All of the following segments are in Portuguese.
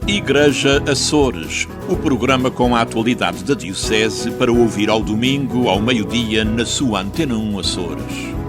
Igreja Açores, o programa com a atualidade da Diocese para ouvir ao domingo, ao meio-dia, na sua Antena 1 Açores.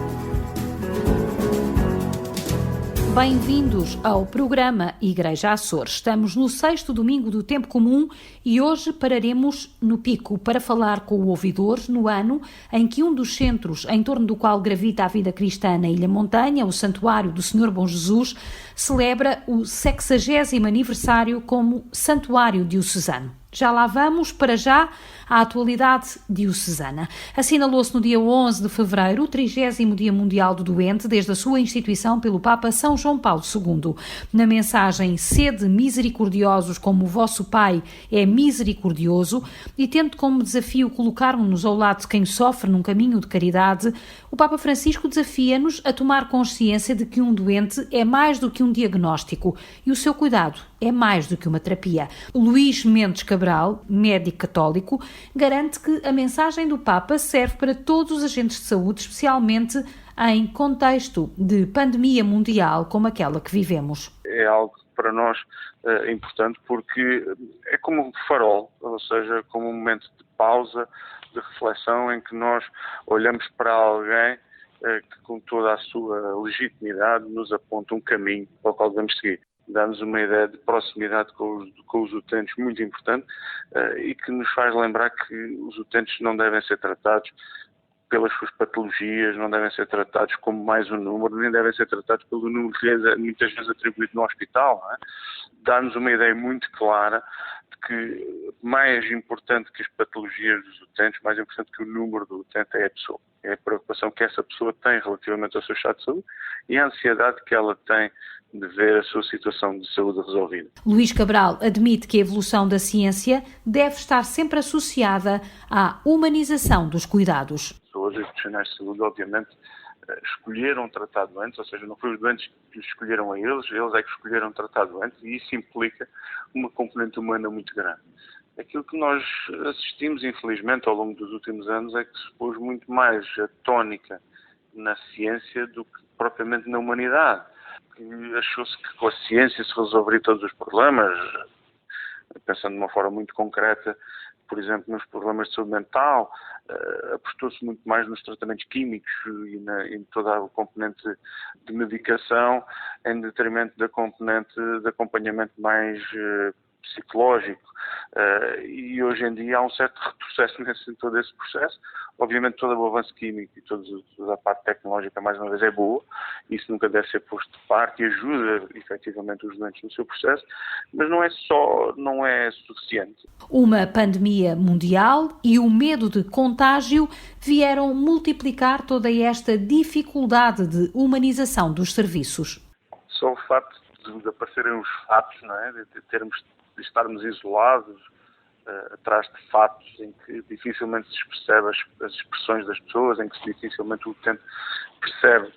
Bem-vindos ao programa Igreja Açores. Estamos no 6º domingo do Tempo Comum e hoje pararemos no Pico para falar com o ouvidor no ano em que um dos centros em torno do qual gravita a vida cristã na Ilha Montanha, o Santuário do Senhor Bom Jesus, celebra o 60º aniversário como Santuário Diocesano. Já lá vamos, para já, à atualidade diocesana. Assinalou-se no dia 11 de fevereiro o 30º Dia Mundial do Doente, desde a sua instituição pelo Papa São João Paulo II. Na mensagem "Sede misericordiosos como o vosso Pai é misericordioso", e tendo como desafio colocarmos-nos ao lado de quem sofre num caminho de caridade, o Papa Francisco desafia-nos a tomar consciência de que um doente é mais do que um diagnóstico e o seu cuidado é mais do que uma terapia. Luís Mendes Cabral, médico católico, garante que a mensagem do Papa serve para todos os agentes de saúde, especialmente em contexto de pandemia mundial como aquela que vivemos. É algo para nós importante porque é como um farol, ou seja, como um momento de pausa, de reflexão em que nós olhamos para alguém que com toda a sua legitimidade nos aponta um caminho para o qual devemos seguir. Dá-nos uma ideia de proximidade com os utentes muito importante e que nos faz lembrar que os utentes não devem ser tratados pelas suas patologias, não devem ser tratados como mais um número, nem devem ser tratados pelo número que lhes é muitas vezes atribuído no hospital. Não é? Dá-nos uma ideia muito clara de que mais importante que as patologias dos utentes, mais importante que o número do utente é a pessoa. É a preocupação que essa pessoa tem relativamente ao seu estado de saúde e a ansiedade que ela tem de ver a sua situação de saúde resolvida. Luís Cabral admite que a evolução da ciência deve estar sempre associada à humanização dos cuidados. Os profissionais de saúde, obviamente, escolheram tratar doentes, ou seja, não foi os doentes que escolheram a eles é que escolheram tratar doentes, e isso implica uma componente humana muito grande. Aquilo que nós assistimos, infelizmente, ao longo dos últimos anos é que se pôs muito mais a tónica na ciência do que propriamente na humanidade. Achou-se que com a ciência se resolveria todos os problemas, pensando de uma forma muito concreta, por exemplo, nos problemas de saúde mental, apostou-se muito mais nos tratamentos químicos e em toda a componente de medicação, em detrimento da componente de acompanhamento mais psicológico. E hoje em dia há um certo retrocesso em todo esse processo. Obviamente todo o avanço químico e toda a parte tecnológica, mais uma vez, é boa. Isso nunca deve ser posto de parte e ajuda efetivamente os doentes no seu processo, mas não é suficiente. Uma pandemia mundial e o medo de contágio vieram multiplicar toda esta dificuldade de humanização dos serviços. Só o facto de aparecerem os fatos, não é? De estarmos isolados atrás de fatos em que dificilmente se percebe as expressões das pessoas, em que dificilmente o utente percebe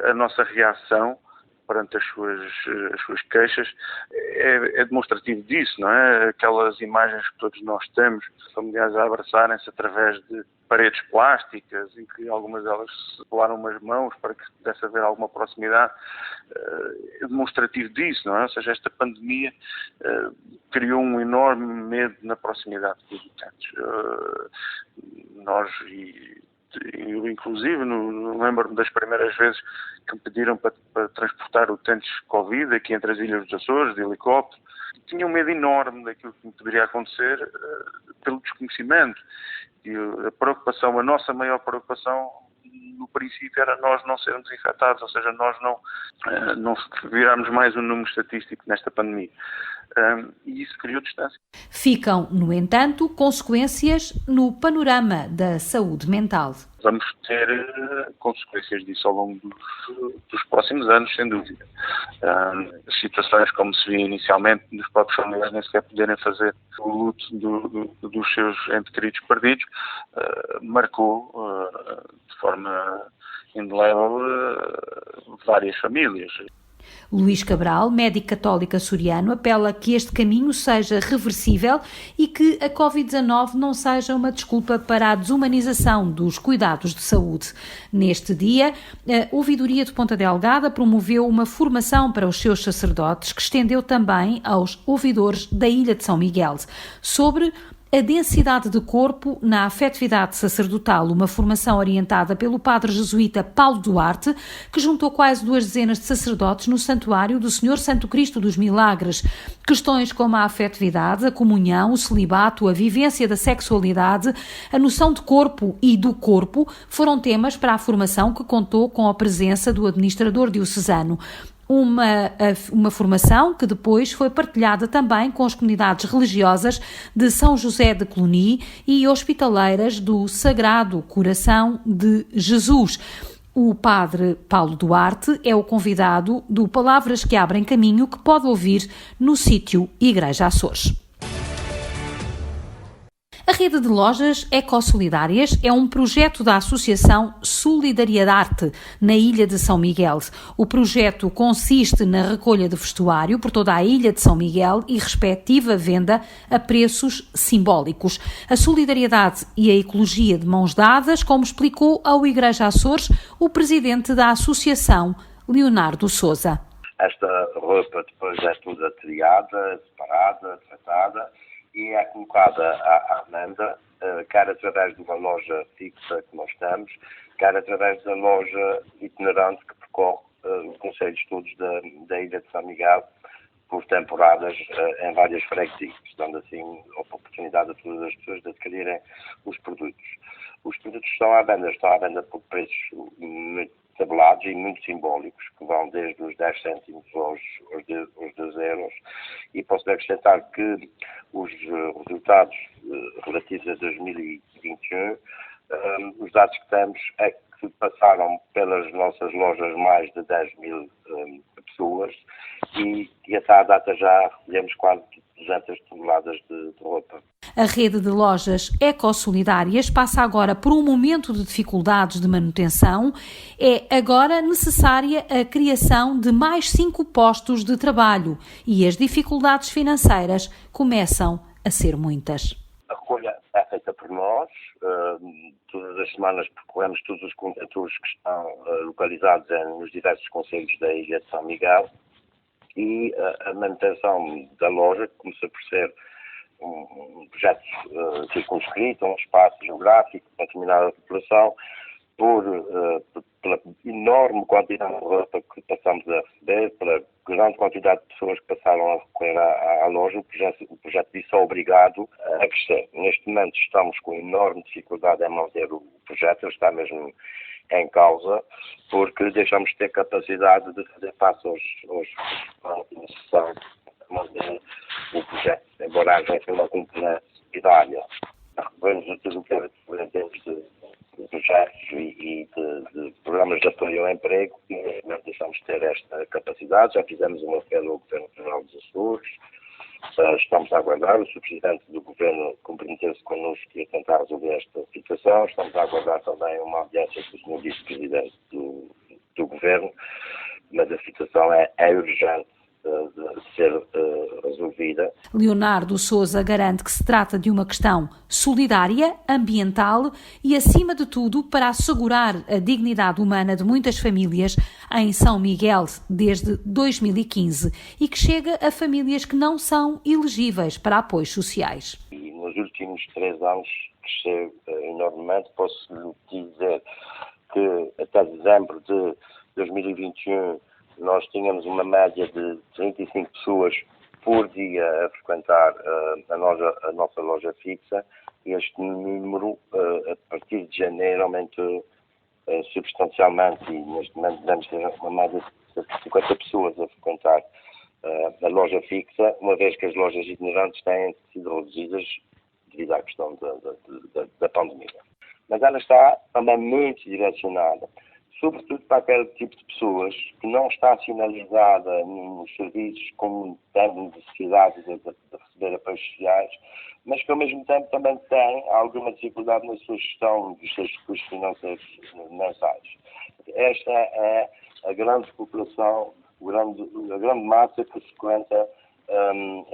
a nossa reação perante as suas queixas, é demonstrativo disso, não é? Aquelas imagens que todos nós temos, familiares a abraçarem-se através de paredes plásticas, em que algumas delas se colaram umas mãos para que pudesse haver alguma proximidade, é demonstrativo disso, não é? Ou seja, esta pandemia criou um enorme medo na proximidade dos utentes. Eu, inclusive, lembro-me das primeiras vezes que me pediram para transportar utentes Covid aqui entre as Ilhas dos Açores, de helicóptero. Tinha um medo enorme daquilo que me poderia acontecer pelo desconhecimento. E a nossa maior preocupação, no princípio, era nós não sermos infectados, ou seja, nós não virarmos mais um número estatístico nesta pandemia. E isso criou distância. Ficam, no entanto, consequências no panorama da saúde mental. Vamos ter consequências disso ao longo dos próximos anos, sem dúvida. As situações, como se via inicialmente, dos próprios familiares nem sequer poderem fazer o luto dos seus entes queridos perdidos, marcou de forma indelével várias famílias. Luís Cabral, médico católico açoriano, apela que este caminho seja reversível e que a Covid-19 não seja uma desculpa para a desumanização dos cuidados de saúde. Neste dia, a Ouvidoria de Ponta Delgada promoveu uma formação para os seus sacerdotes que estendeu também aos ouvidores da Ilha de São Miguel sobre a densidade de corpo na afetividade sacerdotal, uma formação orientada pelo padre jesuíta Paulo Duarte, que juntou quase 2 dezenas de sacerdotes no Santuário do Senhor Santo Cristo dos Milagres. Questões como a afetividade, a comunhão, o celibato, a vivência da sexualidade, a noção de corpo e do corpo foram temas para a formação que contou com a presença do administrador diocesano. Uma formação que depois foi partilhada também com as comunidades religiosas de São José de Cluny e hospitaleiras do Sagrado Coração de Jesus. O padre Paulo Duarte é o convidado do Palavras que Abrem Caminho, que pode ouvir no sítio Igreja Açores. A rede de lojas ecossolidárias é um projeto da Associação Solidariedade na Ilha de São Miguel. O projeto consiste na recolha de vestuário por toda a Ilha de São Miguel e respectiva venda a preços simbólicos. A solidariedade e a ecologia de mãos dadas, como explicou ao Igreja Açores o presidente da associação, Leonardo Sousa. Esta roupa depois é toda triada, separada, tratada e é colocada à venda, quer através de uma loja fixa que nós temos, quer através da loja itinerante que percorre os concelhos todos da Ilha de São Miguel por temporadas em várias freguesias, dando assim a oportunidade a todas as pessoas de adquirirem os produtos. Os produtos estão à venda por preços muito tabelados e muito simbólicos, que vão desde os 10 cêntimos aos 2 euros. E posso acrescentar que os resultados relativos a 2021, os dados que temos é que passaram pelas nossas lojas mais de 10 mil pessoas e até à data já recolhemos quase 200 toneladas de roupa. A rede de lojas ecossolidárias passa agora por um momento de dificuldades de manutenção. É agora necessária a criação de mais 5 postos de trabalho e as dificuldades financeiras começam a ser muitas. A recolha é feita por nós. Todas as semanas percorremos todos os contentores que estão localizados nos diversos concelhos da Ilha de São Miguel e a manutenção da loja começa por ser um projeto circunscrito, um espaço geográfico para determinada população, pela enorme quantidade de roupa que passamos a receber, pela grande quantidade de pessoas que passaram a recorrer à loja, o projeto disse obrigado a crescer. Neste momento estamos com enorme dificuldade em manter o projeto, ele está mesmo em causa, porque deixamos de ter capacidade de fazer face aos necessários para manter o projeto, embora haja uma componente solidária. Vemos tudo o que é em termos de projetos e de programas de apoio ao emprego, e neste momento deixamos de ter esta capacidade. Já fizemos uma apelo ao Governo Federal dos Açores, estamos a aguardar, o subpresidente do Governo comprometeu-se connosco e a tentar resolver esta situação, estamos a aguardar também uma audiência com o Sr. Vice-Presidente do Governo, mas a situação é urgente de ser resolvida. Leonardo Sousa garante que se trata de uma questão solidária, ambiental e, acima de tudo, para assegurar a dignidade humana de muitas famílias em São Miguel desde 2015 e que chega a famílias que não são elegíveis para apoios sociais. E nos últimos 3 anos cresceu enormemente. Posso lhe dizer que até dezembro de 2021 nós tínhamos uma média de 35 pessoas por dia a frequentar a nossa loja fixa e este número, a partir de janeiro, aumentou substancialmente e neste momento devemos ter uma média de 50 pessoas a frequentar a loja fixa, uma vez que as lojas itinerantes têm sido reduzidas devido à questão da pandemia. Mas ela está também muito direcionada, sobretudo para aquele tipo de pessoas que não está sinalizada nos serviços como têm necessidade de receber apoios sociais, mas que ao mesmo tempo também têm alguma dificuldade na sua gestão dos seus recursos financeiros mensais. Esta é a grande população a grande massa que frequenta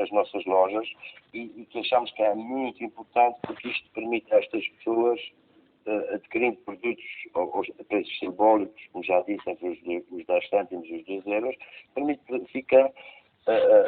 as nossas lojas e que achamos que é muito importante, porque isto permite a estas pessoas adquirindo produtos a preços simbólicos, como já disse, entre os 10 cêntimos e os 2 euros, fica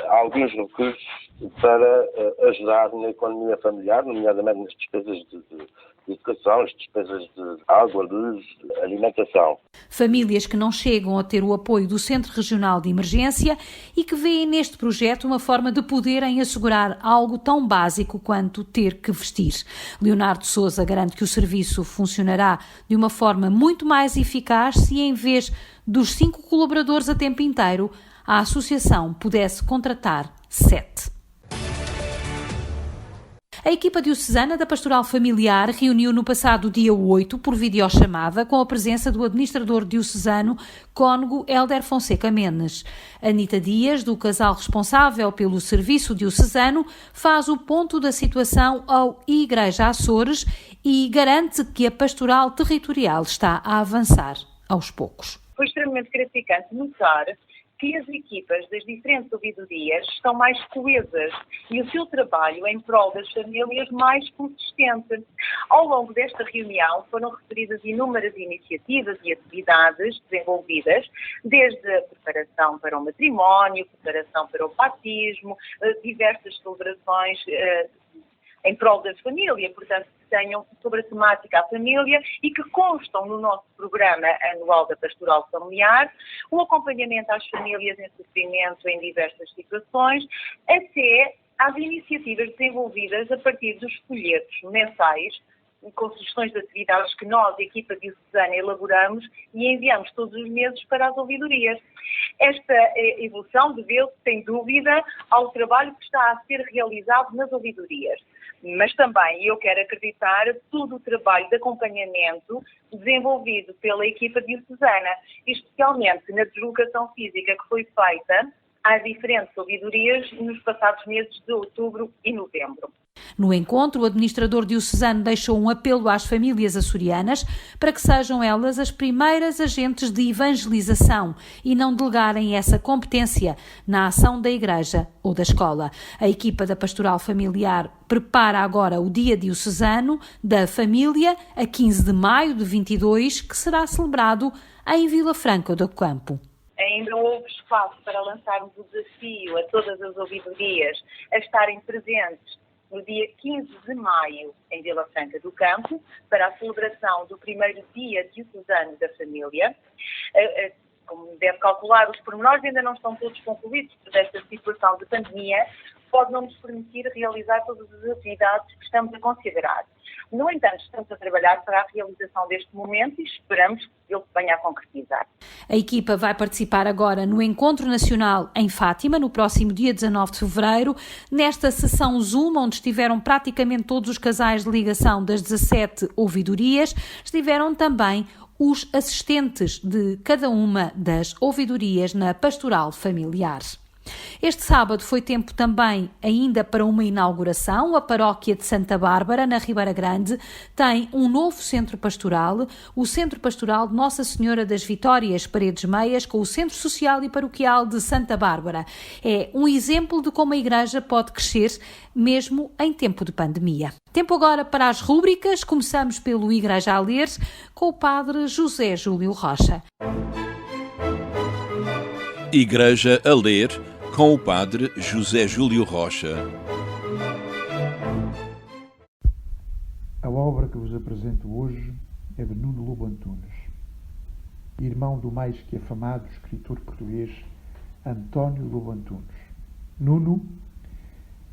alguns recursos para ajudar na economia familiar, nomeadamente nas despesas de educação, as despesas de água, luz, alimentação. Famílias que não chegam a ter o apoio do Centro Regional de Emergência e que veem neste projeto uma forma de poderem assegurar algo tão básico quanto ter que vestir. Leonardo Sousa garante que o serviço funcionará de uma forma muito mais eficaz se, em vez dos 5 colaboradores a tempo inteiro, a associação pudesse contratar 7. A equipa diocesana da Pastoral Familiar reuniu no passado dia 8, por videochamada, com a presença do administrador diocesano cônego Hélder Fonseca Menes. Anita Dias, do casal responsável pelo serviço diocesano, faz o ponto da situação ao Igreja Açores e garante que a pastoral territorial está a avançar aos poucos. Foi extremamente gratificante notar que as equipas das diferentes ouvidorias estão mais coesas e o seu trabalho em prol das famílias mais consistente. Ao longo desta reunião foram referidas inúmeras iniciativas e atividades desenvolvidas, desde a preparação para o matrimónio, preparação para o batismo, diversas celebrações em prol da família, portanto, que tenham sobre a temática a família e que constam no nosso programa anual da Pastoral Familiar, o acompanhamento às famílias em sofrimento em diversas situações, até às iniciativas desenvolvidas a partir dos folhetos mensais, com sugestões de atividades que nós, a equipa diocesana, elaboramos e enviamos todos os meses para as ouvidorias. Esta evolução deveu-se, sem dúvida, ao trabalho que está a ser realizado nas ouvidorias. Mas também eu quero acreditar todo o trabalho de acompanhamento desenvolvido pela equipa diocesana, especialmente na deslocação física que foi feita às diferentes ouvidorias nos passados meses de outubro e novembro. No encontro, o administrador diocesano deixou um apelo às famílias açorianas para que sejam elas as primeiras agentes de evangelização e não delegarem essa competência na ação da Igreja ou da escola. A equipa da Pastoral Familiar prepara agora o Dia Diocesano da Família, a 15 de maio de 22, que será celebrado em Vila Franca do Campo. Ainda houve espaço para lançarmos o desafio a todas as ouvidorias a estarem presentes no dia 15 de maio, em Vila Franca do Campo, para a celebração do primeiro Dia Diocesano da Família. Como deve calcular, os pormenores ainda não estão todos concluídos por esta situação de pandemia, pode não nos permitir realizar todas as atividades que estamos a considerar. No entanto, estamos a trabalhar para a realização deste momento e esperamos que ele venha a concretizar. A equipa vai participar agora no Encontro Nacional em Fátima, no próximo dia 19 de fevereiro, nesta sessão Zoom, onde estiveram praticamente todos os casais de ligação das 17 ouvidorias, estiveram também os assistentes de cada uma das ouvidorias na Pastoral Familiar. Este sábado foi tempo também ainda para uma inauguração. A paróquia de Santa Bárbara, na Ribeira Grande, tem um novo centro pastoral, o Centro Pastoral de Nossa Senhora das Vitórias Paredes Meias, com o Centro Social e Paroquial de Santa Bárbara. É um exemplo de como a Igreja pode crescer mesmo em tempo de pandemia. Tempo agora para as rúbricas. Começamos pelo Igreja a Ler, com o Padre José Júlio Rocha. Igreja a Ler, com o Padre José Júlio Rocha. A obra que vos apresento hoje é de Nuno Lobo Antunes, irmão do mais que afamado escritor português António Lobo Antunes. Nuno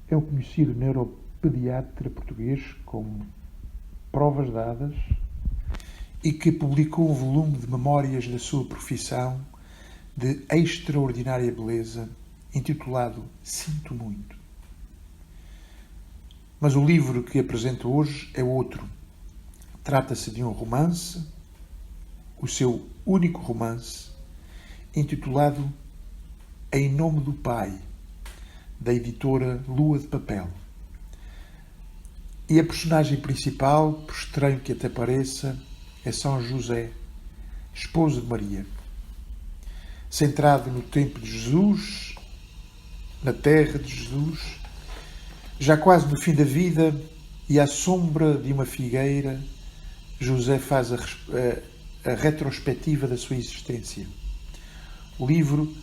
é um conhecido neuropediatra português com provas dadas e que publicou um volume de memórias da sua profissão de extraordinária beleza, intitulado Sinto Muito. Mas o livro que apresento hoje é outro. Trata-se de um romance, o seu único romance, intitulado Em Nome do Pai, da editora Lua de Papel. E a personagem principal, por estranho que até pareça, é São José, esposo de Maria. centrado no tempo de Jesus, na terra de Jesus, já quase no fim da vida e à sombra de uma figueira, José faz a retrospectiva da sua existência. O livro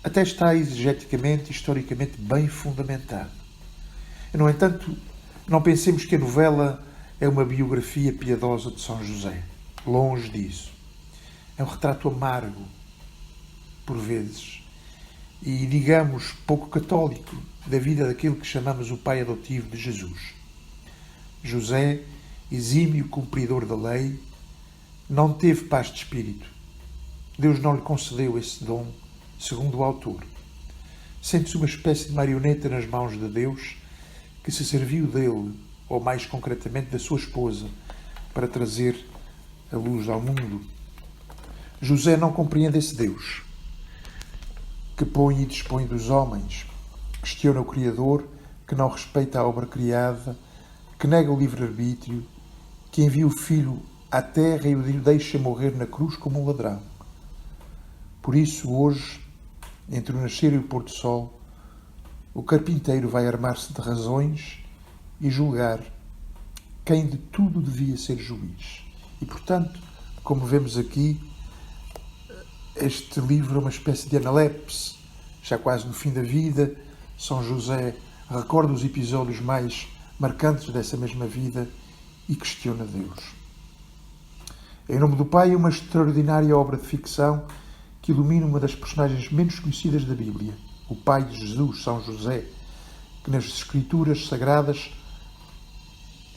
até está exegeticamente, historicamente bem fundamentado. No entanto, não pensemos que a novela é uma biografia piedosa de São José. Longe disso. É um retrato amargo, por vezes, e, digamos, pouco católico da vida daquele que chamamos o pai adotivo de Jesus. José, exímio cumpridor da lei, não teve paz de espírito. Deus não lhe concedeu esse dom, segundo o autor. Sente-se uma espécie de marioneta nas mãos de Deus, que se serviu dele, ou mais concretamente da sua esposa, para trazer a luz ao mundo. José não compreende esse Deus, que põe e dispõe dos homens, questiona o Criador, que não respeita a obra criada, que nega o livre-arbítrio, que envia o Filho à terra e o deixa morrer na cruz como um ladrão. Por isso, hoje, entre o nascer e o pôr do sol, o carpinteiro vai armar-se de razões e julgar quem de tudo devia ser juiz. E, portanto, como vemos aqui, este livro é uma espécie de analepse. Já quase no fim da vida, São José recorda os episódios mais marcantes dessa mesma vida e questiona Deus. Em Nome do Pai é uma extraordinária obra de ficção que ilumina uma das personagens menos conhecidas da Bíblia, o pai de Jesus, São José, que nas Escrituras Sagradas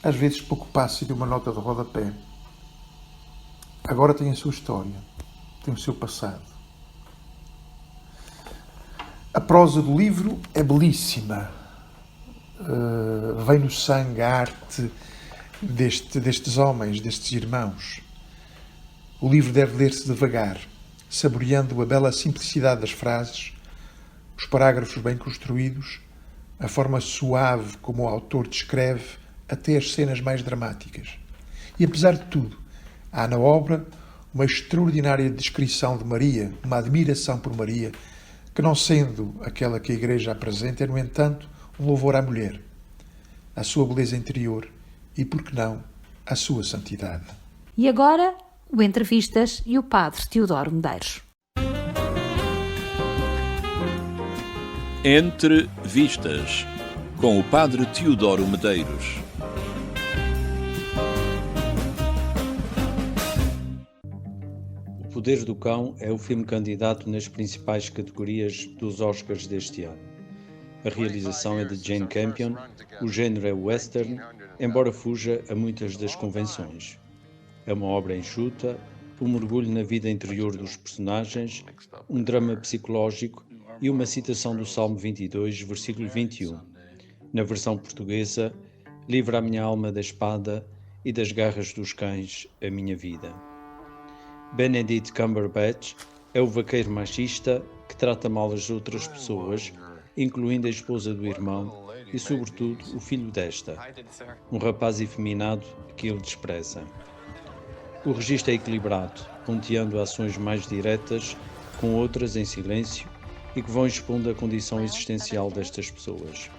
às vezes pouco passa de uma nota de rodapé. Agora tem a sua história, tem o seu passado. A prosa do livro é belíssima. Vem no sangue a arte destes homens, destes irmãos. O livro deve ler-se devagar, saboreando a bela simplicidade das frases, os parágrafos bem construídos, a forma suave como o autor descreve até as cenas mais dramáticas. E apesar de tudo, há na obra uma extraordinária descrição de Maria, uma admiração por Maria, que não sendo aquela que a Igreja apresenta, é, no entanto, um louvor à mulher, à sua beleza interior e, por que não, à sua santidade. E agora, o Entrevistas e o Padre Teodoro Medeiros. Entre Vistas, com o Padre Teodoro Medeiros. O Poder do Cão é o filme candidato nas principais categorias dos Oscars deste ano. A realização é de Jane Campion, o género é western, embora fuja a muitas das convenções. É uma obra enxuta, um mergulho na vida interior dos personagens, um drama psicológico e uma citação do Salmo 22, versículo 21. Na versão portuguesa, livra a minha alma da espada e das garras dos cães a minha vida. Benedict Cumberbatch é o vaqueiro machista que trata mal as outras pessoas, incluindo a esposa do irmão e, sobretudo, o filho desta, um rapaz efeminado que ele despreza. O registro é equilibrado, ponteando ações mais diretas com outras em silêncio e que vão expondo a condição existencial destas pessoas.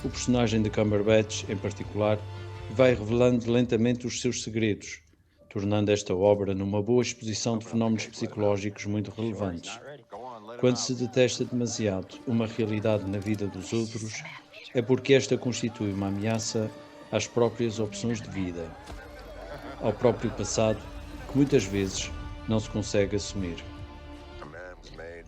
O personagem de Cumberbatch, em particular, vai revelando lentamente os seus segredos, tornando esta obra numa boa exposição de fenómenos psicológicos muito relevantes. Quando se detesta demasiado uma realidade na vida dos outros, é porque esta constitui uma ameaça às próprias opções de vida, ao próprio passado, que muitas vezes não se consegue assumir.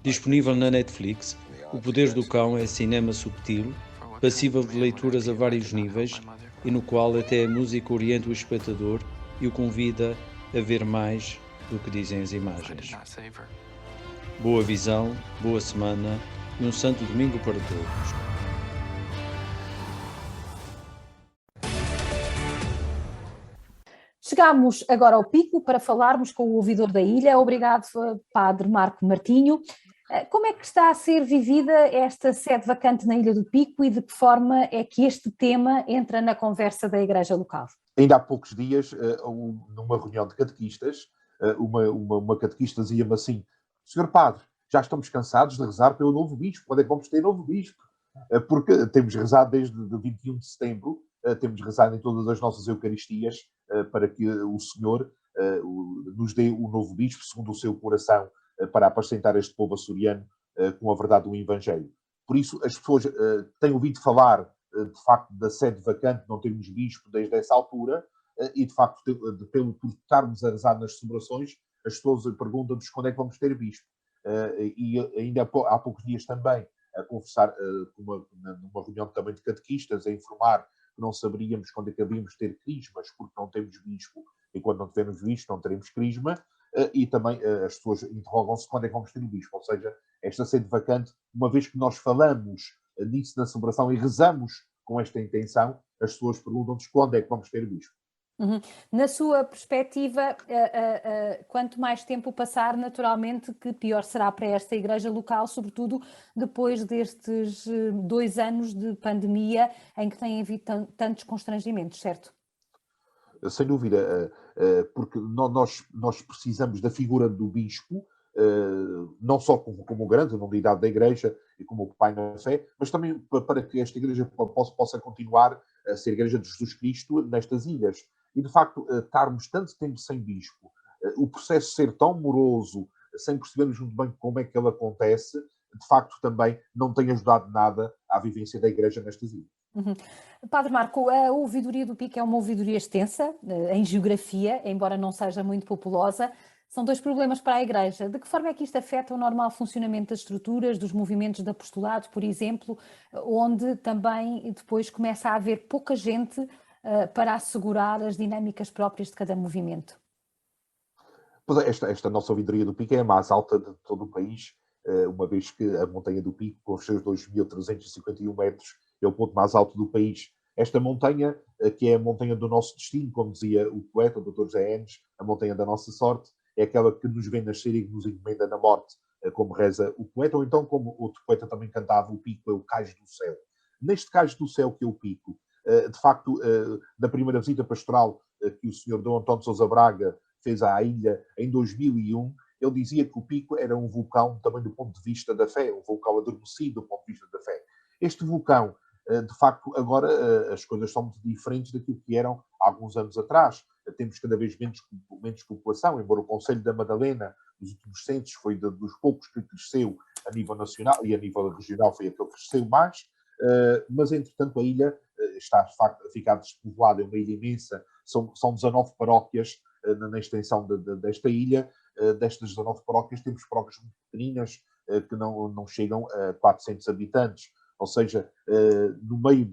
Disponível na Netflix, O Poder do Cão é cinema subtil, passível de leituras a vários níveis e no qual até a música orienta o espectador e o convida a ver mais do que dizem as imagens. Boa visão, boa semana e um santo domingo para todos. Chegamos agora ao Pico para falarmos com o ouvidor da ilha. Obrigado, Padre Marco Martinho. Como é que está a ser vivida esta sede vacante na Ilha do Pico e de que forma é que este tema entra na conversa da Igreja local? Ainda há poucos dias, numa reunião de catequistas, uma catequista dizia-me assim: Senhor Padre, já estamos cansados de rezar pelo novo bispo. Quando é que vamos ter novo bispo? Porque temos rezado desde 21 de setembro, temos rezado em todas as nossas Eucaristias para que o Senhor nos dê o novo bispo, segundo o seu coração, para apacentar este povo açoriano com a verdade do Evangelho. Por isso, as pessoas têm ouvido falar, de facto, da sede vacante, não termos bispo desde essa altura, e, de facto, por estarmos a rezar nas celebrações, as pessoas perguntam-nos quando é que vamos ter bispo. E ainda há poucos dias também, a conversar numa reunião também de catequistas, a informar que não saberíamos quando é que havíamos ter crismas, porque não temos bispo, e quando não tivermos bispo não teremos crisma, e também as pessoas interrogam-se quando é que vamos ter o bispo, ou seja, esta sede vacante, uma vez que nós falamos nisso na celebração e rezamos com esta intenção, as pessoas perguntam-nos quando é que vamos ter o bispo. Uhum. Na sua perspectiva, quanto mais tempo passar, naturalmente, que pior será para esta igreja local, sobretudo depois destes 2 anos de pandemia em que têm havido tantos constrangimentos, certo? Sem dúvida, porque nós precisamos da figura do bispo, não só como grande nulidade da Igreja e como pai na fé, mas também para que esta Igreja possa continuar a ser a Igreja de Jesus Cristo nestas ilhas. E, de facto, estarmos tanto tempo sem bispo, o processo ser tão moroso, sem percebermos muito bem como é que ele acontece, de facto também não tem ajudado nada à vivência da Igreja nestas ilhas. Uhum. Padre Marco, a ouvidoria do PIC é uma ouvidoria extensa, em geografia, embora não seja muito populosa. São 2 problemas para a Igreja. De que forma é que isto afeta o normal funcionamento das estruturas, dos movimentos de apostolado, por exemplo, onde também depois começa a haver pouca gente para assegurar as dinâmicas próprias de cada movimento? Esta nossa ouvidoria do Pico é a mais alta de todo o país, uma vez que a montanha do Pico, com os seus 2.351 metros, é o ponto mais alto do país. Esta montanha, que é a montanha do nosso destino, como dizia o poeta, o Dr. José Enes, a montanha da nossa sorte, é aquela que nos vê nascer e que nos encomenda na morte, como reza o poeta, ou então, como outro poeta também cantava, o Pico é o cais do céu. Neste cais do céu que é o Pico, de facto, na primeira visita pastoral que o Sr. Dom António de Sousa Braga fez à ilha em 2001, ele dizia que o Pico era um vulcão também do ponto de vista da fé, um vulcão adormecido do ponto de vista da fé. Este vulcão, de facto, agora as coisas são muito diferentes daquilo que eram há alguns anos atrás. Temos cada vez menos população, embora o Conselho da Madalena, nos últimos censos, foi dos poucos que cresceu a nível nacional e a nível regional foi aquele que cresceu mais, mas, entretanto, a ilha está, de facto, a ficar despovoada, é uma ilha imensa, são 19 paróquias na extensão desta ilha. Destas 19 paróquias, temos paróquias muito pequeninas que não chegam a 400 habitantes. Ou seja, no meio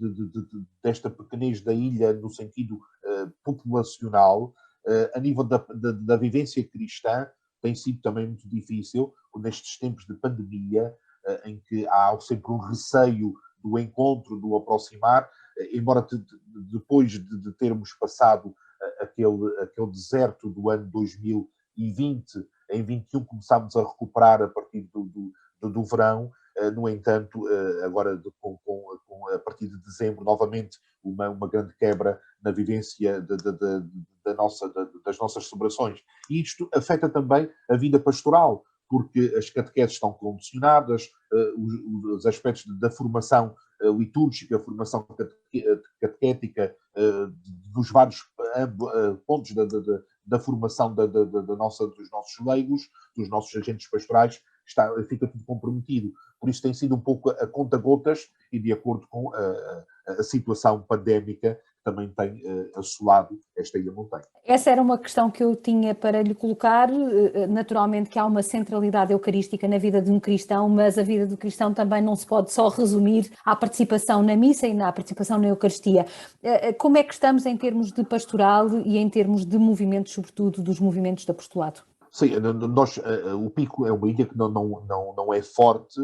desta pequenez da ilha, no sentido populacional, a nível da vivência cristã, tem sido também muito difícil, nestes tempos de pandemia, em que há sempre um receio do encontro, do aproximar, embora depois de termos passado aquele deserto do ano 2020, em 21 começámos a recuperar a partir do verão. No entanto, agora a partir de dezembro, novamente, uma grande quebra na vivência das nossas celebrações. E isto afeta também a vida pastoral, porque as catequeses estão condicionadas, os aspectos da formação litúrgica, a formação catequética, dos vários pontos da formação dos nossos leigos, dos nossos agentes pastorais, fica tudo comprometido. Por isso tem sido um pouco a conta-gotas e de acordo com a situação pandémica que também tem assolado esta ilha montanha. Essa era uma questão que eu tinha para lhe colocar. Naturalmente que há uma centralidade eucarística na vida de um cristão, mas a vida do cristão também não se pode só resumir à participação na missa e à participação na Eucaristia. Como é que estamos em termos de pastoral e em termos de movimentos, sobretudo dos movimentos de apostolado? Sim, o Pico é uma ilha que não é forte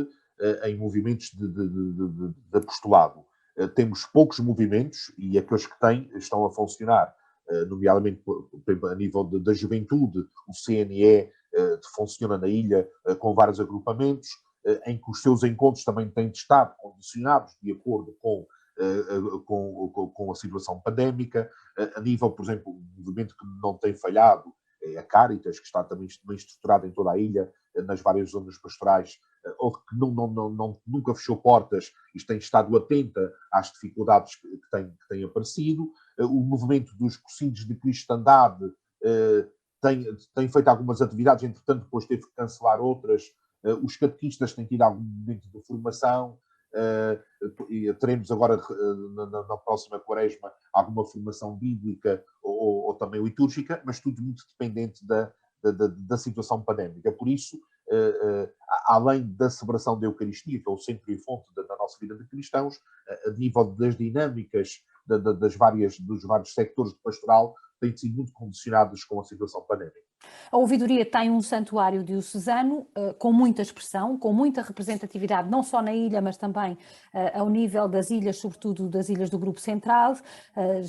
em movimentos de apostolado. Temos poucos movimentos e aqueles que têm estão a funcionar, nomeadamente a nível da juventude. O CNE funciona na ilha com vários agrupamentos, em que os seus encontros também têm estado condicionados de acordo com a situação pandémica. A nível, por exemplo, um movimento que não tem falhado é a Caritas, que está também estruturada em toda a ilha, nas várias zonas pastorais, ou que nunca fechou portas e tem estado atenta às dificuldades que têm aparecido. O movimento dos Cursinhos de Cristandade tem feito algumas atividades, entretanto depois teve que cancelar outras. Os catequistas têm tido algum momento de formação. E teremos agora na próxima quaresma alguma formação bíblica ou também litúrgica, mas tudo muito dependente da situação pandémica. Por isso, além da celebração da Eucaristia, que é o centro e fonte da nossa vida de cristãos, a nível das dinâmicas dos vários sectores de pastoral, têm sido muito condicionados com a situação pandémica. A ouvidoria tem um santuário diocesano com muita expressão, com muita representatividade, não só na ilha, mas também ao nível das ilhas, sobretudo das ilhas do Grupo Central,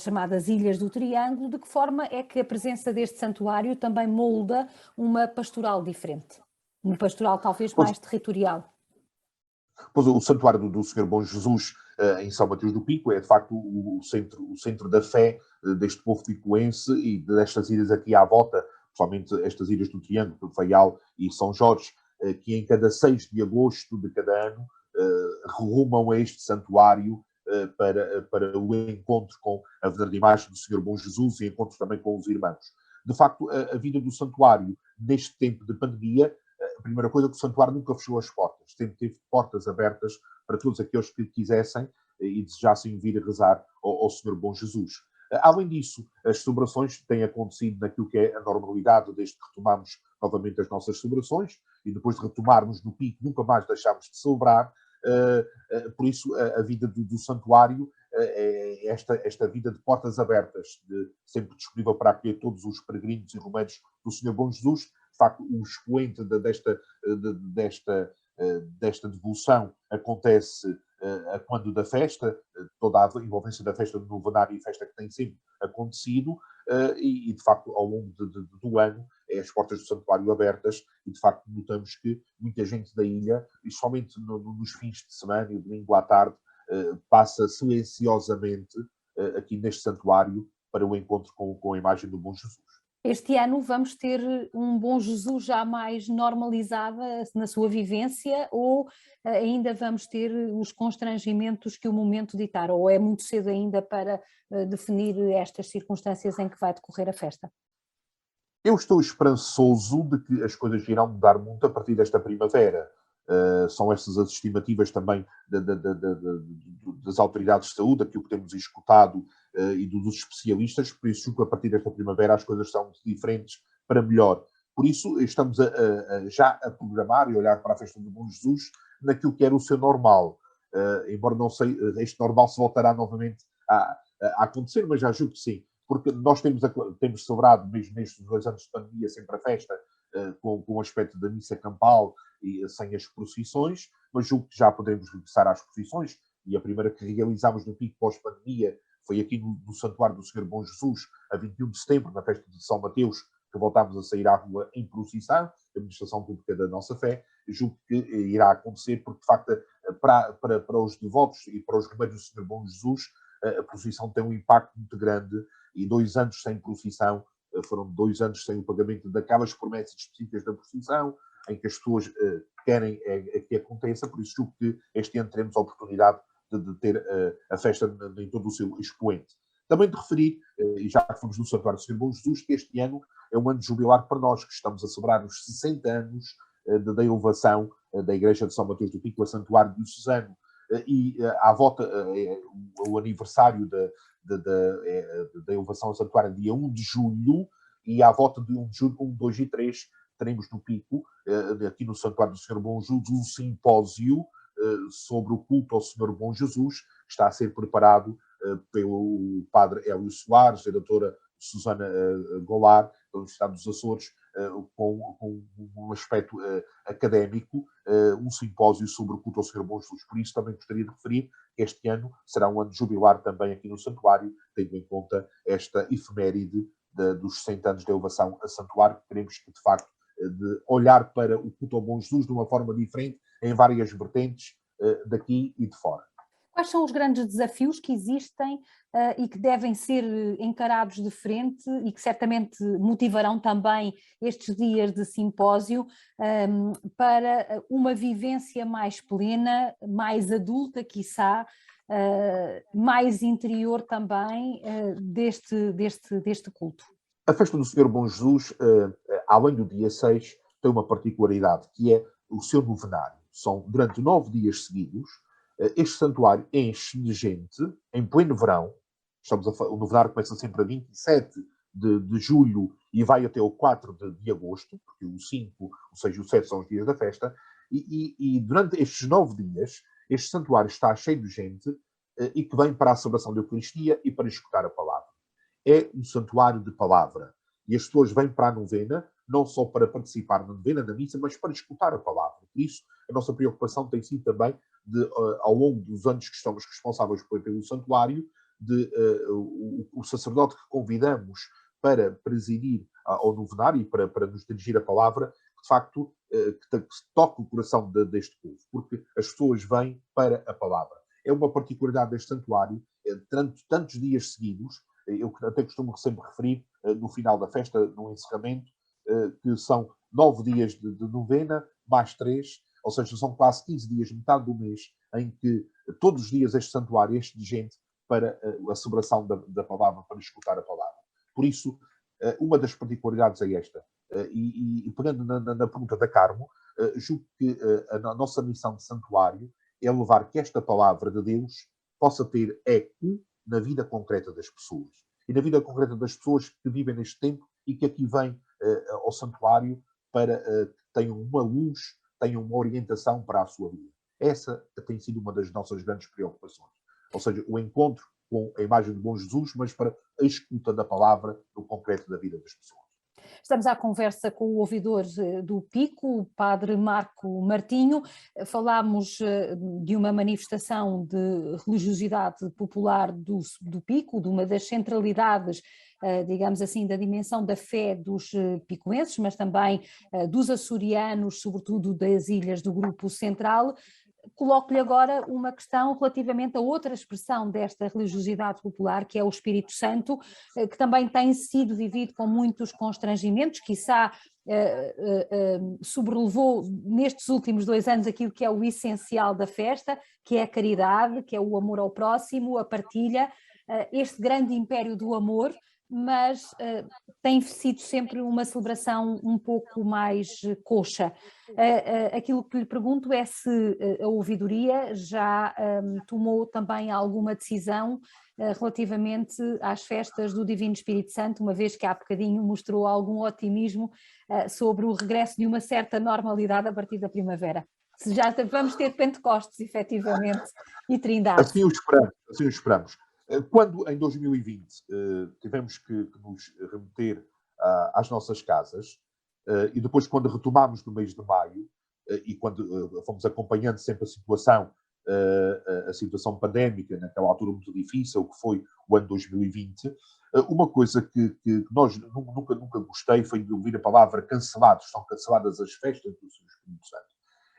chamadas Ilhas do Triângulo. De que forma é que a presença deste santuário também molda uma pastoral diferente? Uma pastoral talvez mais territorial? Pois o Santuário do Senhor Bom Jesus, em São Mateus do Pico, é de facto o centro da fé deste povo picoense e destas ilhas aqui à volta, principalmente estas ilhas do Triângulo, Faial e São Jorge, que em cada 6 de agosto de cada ano rumam a este santuário para o encontro com a verdadeira imagem do Senhor Bom Jesus e encontro também com os irmãos. De facto, a vida do santuário neste tempo de pandemia, a primeira coisa é que o santuário nunca fechou as portas, sempre teve portas abertas para todos aqueles que quisessem e desejassem vir a rezar ao Senhor Bom Jesus. Além disso, as celebrações têm acontecido naquilo que é a normalidade, desde que retomamos novamente as nossas celebrações, e depois de retomarmos no pico, nunca mais deixámos de celebrar. Por isso, a vida do santuário é esta vida de portas abertas, sempre disponível para acolher todos os peregrinos e romanos do Senhor Bom Jesus. De facto, o expoente desta devoção acontece quando da festa, toda a envolvência da festa do novenário e festa que tem sempre acontecido, e de facto ao longo do ano é as portas do santuário abertas, e de facto notamos que muita gente da ilha, e somente nos fins de semana e o domingo à tarde, passa silenciosamente aqui neste santuário para o encontro com a imagem do Bom Jesus. Este ano vamos ter um Bom Jesus já mais normalizada na sua vivência, ou ainda vamos ter os constrangimentos que o momento ditar, ou é muito cedo ainda para definir estas circunstâncias em que vai decorrer a festa? Eu estou esperançoso de que as coisas irão mudar muito a partir desta primavera. São estas as estimativas também das autoridades de saúde, aquilo que temos escutado e dos especialistas, por isso que a partir desta primavera as coisas são diferentes para melhor. Por isso estamos já a programar e olhar para a festa do Bom Jesus naquilo que era o seu normal. Embora não sei, este normal se voltará novamente a acontecer, mas já julgo que sim, porque nós temos celebrado, mesmo nestes 2 anos de pandemia, sempre a festa com o aspecto da missa campal e sem as procissões, mas julgo que já podemos regressar às procissões, e a primeira que realizámos no pico pós-pandemia foi aqui no Santuário do Senhor Bom Jesus, a 21 de setembro, na festa de São Mateus, que voltámos a sair à rua em procissão, a administração pública da nossa fé. Julgo que irá acontecer, porque de facto para os devotos e para os romanos do Senhor Bom Jesus, a procissão tem um impacto muito grande, e 2 anos sem procissão foram 2 anos sem o pagamento daquelas promessas específicas da procissão, em que as pessoas querem que aconteça. Por isso julgo que este ano teremos a oportunidade de ter a festa em todo o seu expoente. Também de referir, e já que fomos no Santuário do Senhor Bom Jesus, que este ano é um ano jubilar para nós, que estamos a celebrar os 60 anos da elevação da Igreja de São Mateus do Pico a Santuário diocesano. E à volta, o aniversário da elevação a Santuário, dia 1 de julho, e à volta de 1 de julho, 1, 2 e 3, teremos no Pico, aqui no Santuário do Senhor Bom Jesus, um simpósio sobre o culto ao Senhor Bom Jesus, que está a ser preparado pelo padre Hélio Soares, a doutora Susana Goulart, da Universidade dos Açores, com um aspecto académico, um simpósio sobre o culto ao Senhor Bom Jesus. Por isso também gostaria de referir que este ano será um ano jubilar também aqui no Santuário, tendo em conta esta efeméride dos 60 anos de elevação a Santuário. Queremos que, de facto, de olhar para o culto ao Bom Jesus de uma forma diferente, em várias vertentes, daqui e de fora. Quais são os grandes desafios que existem e que devem ser encarados de frente e que certamente motivarão também estes dias de simpósio para uma vivência mais plena, mais adulta, quiçá, mais interior também deste culto? A festa do Senhor Bom Jesus, além do dia 6, tem uma particularidade, que é o seu novenário. São, durante 9 dias seguidos, este santuário enche de gente, em pleno verão. O novenário começa sempre a 27 de julho e vai até o 4 de agosto, porque o 5, ou seja, o 7 são os dias da festa, e durante estes 9 dias, este santuário está cheio de gente e que vem para a celebração da Eucaristia e para escutar a palavra. É um santuário de palavra. E as pessoas vêm para a novena, não só para participar na novena, na missa, mas para escutar a palavra. Por isso, a nossa preocupação tem sido também, ao longo dos anos que estamos responsáveis pelo santuário, o sacerdote que convidamos para presidir ao novenário e para nos dirigir a palavra, de facto, que toque o coração deste povo, porque as pessoas vêm para a palavra. É uma particularidade deste santuário, tantos dias seguidos. Eu até costumo sempre referir, no final da festa, no encerramento, que são 9 dias de novena, mais 3, ou seja, são quase 15 dias, metade do mês, em que todos os dias este santuário enche de gente para a celebração da palavra, para escutar a palavra. Por isso, uma das particularidades é esta. E pegando na pergunta da Carmo, julgo que a nossa missão de santuário é levar que esta palavra de Deus possa ter eco na vida concreta das pessoas. E na vida concreta das pessoas que vivem neste tempo e que aqui vêm ao santuário para que tenham uma luz, tenham uma orientação para a sua vida. Essa tem sido uma das nossas grandes preocupações. Ou seja, o encontro com a imagem de Bom Jesus, mas para a escuta da palavra no concreto da vida das pessoas. Estamos à conversa com o ouvidor do Pico, o padre Marco Martinho. Falámos de uma manifestação de religiosidade popular do Pico, de uma das centralidades, digamos assim, da dimensão da fé dos picoenses, mas também dos açorianos, sobretudo das ilhas do Grupo Central. Coloco-lhe agora uma questão relativamente a outra expressão desta religiosidade popular, que é o Espírito Santo, que também tem sido vivido com muitos constrangimentos, quiçá sobrelevou nestes últimos 2 anos aquilo que é o essencial da festa, que é a caridade, que é o amor ao próximo, a partilha, este grande império do amor, mas tem sido sempre uma celebração um pouco mais coxa. Aquilo que lhe pergunto é se a ouvidoria já tomou também alguma decisão relativamente às festas do Divino Espírito Santo, uma vez que há bocadinho mostrou algum otimismo sobre o regresso de uma certa normalidade a partir da primavera. Se já vamos ter Pentecostes, efetivamente, e Trindade. Assim o esperamos. Quando, em 2020, tivemos que nos remeter às nossas casas, e depois quando retomámos no mês de maio, e quando fomos acompanhando sempre a situação pandémica, naquela altura muito difícil, que foi o ano 2020, uma coisa que nós nunca gostei foi de ouvir a palavra cancelados, estão canceladas as festas do Espírito Santo.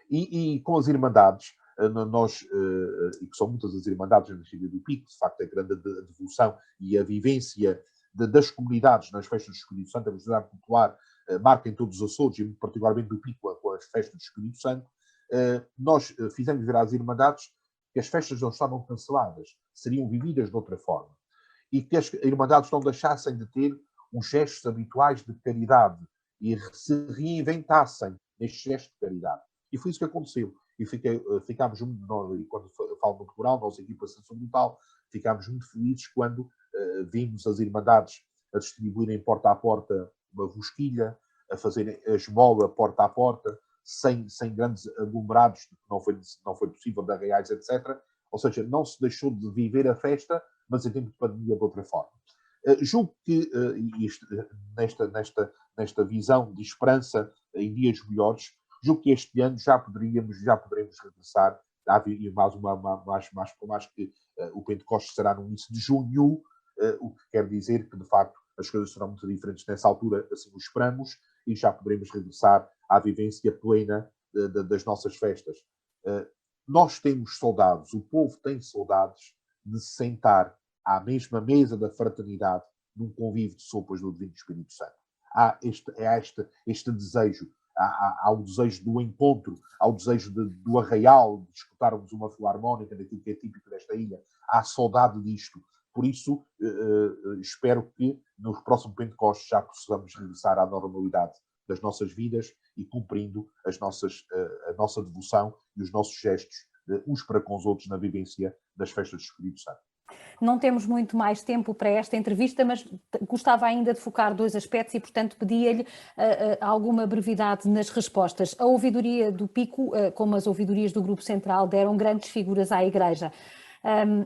E com as Irmandades, nós, e que são muitas as Irmandades na Ilha do Pico, de facto a grande devoção e a vivência das comunidades nas festas do Espírito Santo, a velocidade popular marca em todos os Açores, e particularmente do Pico com as festas do Espírito Santo, nós fizemos ver às Irmandades que as festas não estavam canceladas, seriam vividas de outra forma. E que as Irmandades não deixassem de ter os gestos habituais de caridade e se reinventassem nestes gestos de caridade. E foi isso que aconteceu. E ficámos muito, e quando falo no plural, nossa equipa sacerdotal, ficámos muito felizes quando vimos as Irmandades a distribuírem porta a porta uma rosquilha, a fazerem a esmola porta a porta, sem grandes aglomerados, não foi possível, de arraiais, etc. Ou seja, não se deixou de viver a festa, mas em tempo de pandemia de outra forma. Julgo que, nesta visão de esperança em dias melhores, julgo que este ano já poderemos regressar, mais que o Pentecostes será no início de junho, o que quer dizer que, de facto, as coisas serão muito diferentes nessa altura, assim o esperamos, e já poderemos regressar à vivência plena das nossas festas. nós temos saudades, o povo tem saudades de se sentar à mesma mesa da fraternidade num convívio de sopas do Divino Espírito Santo. Há este desejo, há o desejo do encontro, há o desejo do arraial, de escutarmos uma filarmónica daquilo que é típico desta ilha. Há saudade disto. Por isso, espero que no próximo Pentecostes já possamos regressar à normalidade das nossas vidas e cumprindo a nossa devoção e os nossos gestos uns para com os outros na vivência das festas do Espírito Santo. Não temos muito mais tempo para esta entrevista, mas gostava ainda de focar 2 aspectos e, portanto, pedia-lhe alguma brevidade nas respostas. A ouvidoria do Pico, como as ouvidorias do Grupo Central, deram grandes figuras à Igreja.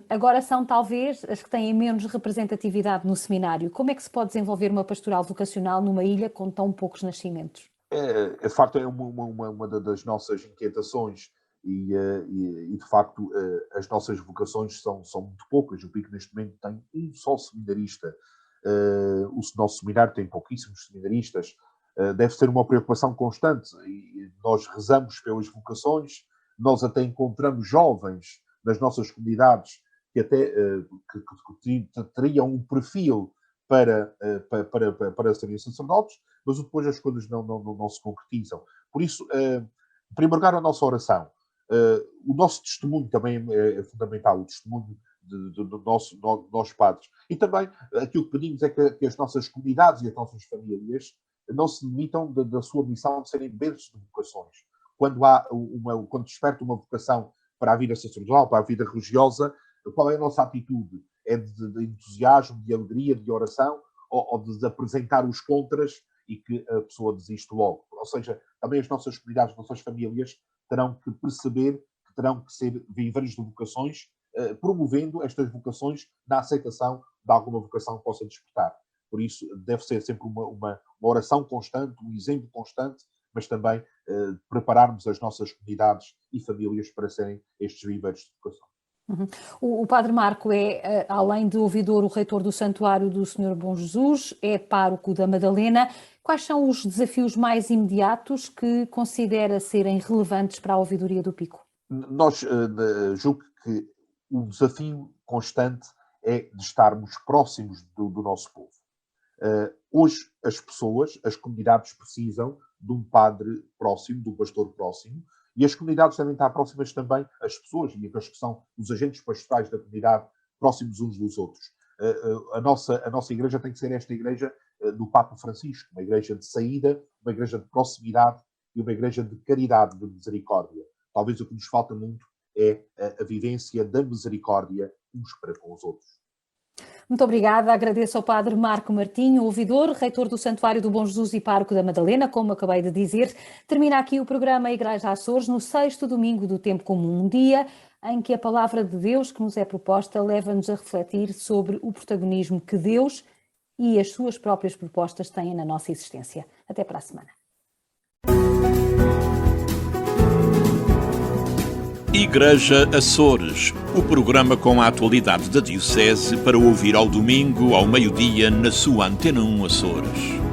Agora são talvez as que têm menos representatividade no seminário. Como é que se pode desenvolver uma pastoral vocacional numa ilha com tão poucos nascimentos? De facto, é uma das nossas inquietações e de facto, as nossas vocações são muito poucas. O Pico, neste momento, tem um só seminarista. O nosso seminário tem pouquíssimos seminaristas. Deve ser uma preocupação constante. E nós rezamos pelas vocações, nós até encontramos jovens nas nossas comunidades que até que teriam um perfil para serem sacerdotes, mas depois as coisas não se concretizam. Por isso, em primeiro lugar, a nossa oração. O nosso testemunho também é fundamental, o testemunho dos nossos padres. E também aquilo que pedimos é que as nossas comunidades e as nossas famílias não se limitam da sua missão de serem berços de vocações. Quando desperta uma vocação para a vida sacerdotal, para a vida religiosa, qual é a nossa atitude? É de entusiasmo, de alegria, de oração, ou de apresentar os contras e que a pessoa desiste logo? Ou seja, também as nossas comunidades, as nossas famílias terão que perceber que terão que ser viveiros de vocações, promovendo estas vocações na aceitação de alguma vocação que possa despertar. Por isso, deve ser sempre uma oração constante, um exemplo constante, mas também prepararmos as nossas comunidades e famílias para serem estes viveiros de vocação. O Padre Marco é, além de ouvidor, o reitor do Santuário do Senhor Bom Jesus, é pároco da Madalena. Quais são os desafios mais imediatos que considera serem relevantes para a ouvidoria do Pico? Nós julgo que o desafio constante é de estarmos próximos do nosso povo. Hoje as pessoas, as comunidades precisam de um padre próximo, de um pastor próximo, e as comunidades devem estar próximas também, as pessoas e aqueles que são os agentes pastorais da comunidade, próximos uns dos outros. A nossa igreja tem que ser esta igreja do Papa Francisco, uma igreja de saída, uma igreja de proximidade e uma igreja de caridade, de misericórdia. Talvez o que nos falta muito é a vivência da misericórdia uns para com os outros. Muito obrigada, agradeço ao Padre Marco Martinho, ouvidor, reitor do Santuário do Bom Jesus e pároco da Madalena, como acabei de dizer. Termina aqui o programa Igreja Açores, no 6º domingo do Tempo Comum, um dia em que a palavra de Deus que nos é proposta leva-nos a refletir sobre o protagonismo que Deus e as suas próprias propostas têm na nossa existência. Até para a semana. Igreja Açores, o programa com a atualidade da Diocese para ouvir ao domingo, ao meio-dia, na sua Antena 1 Açores.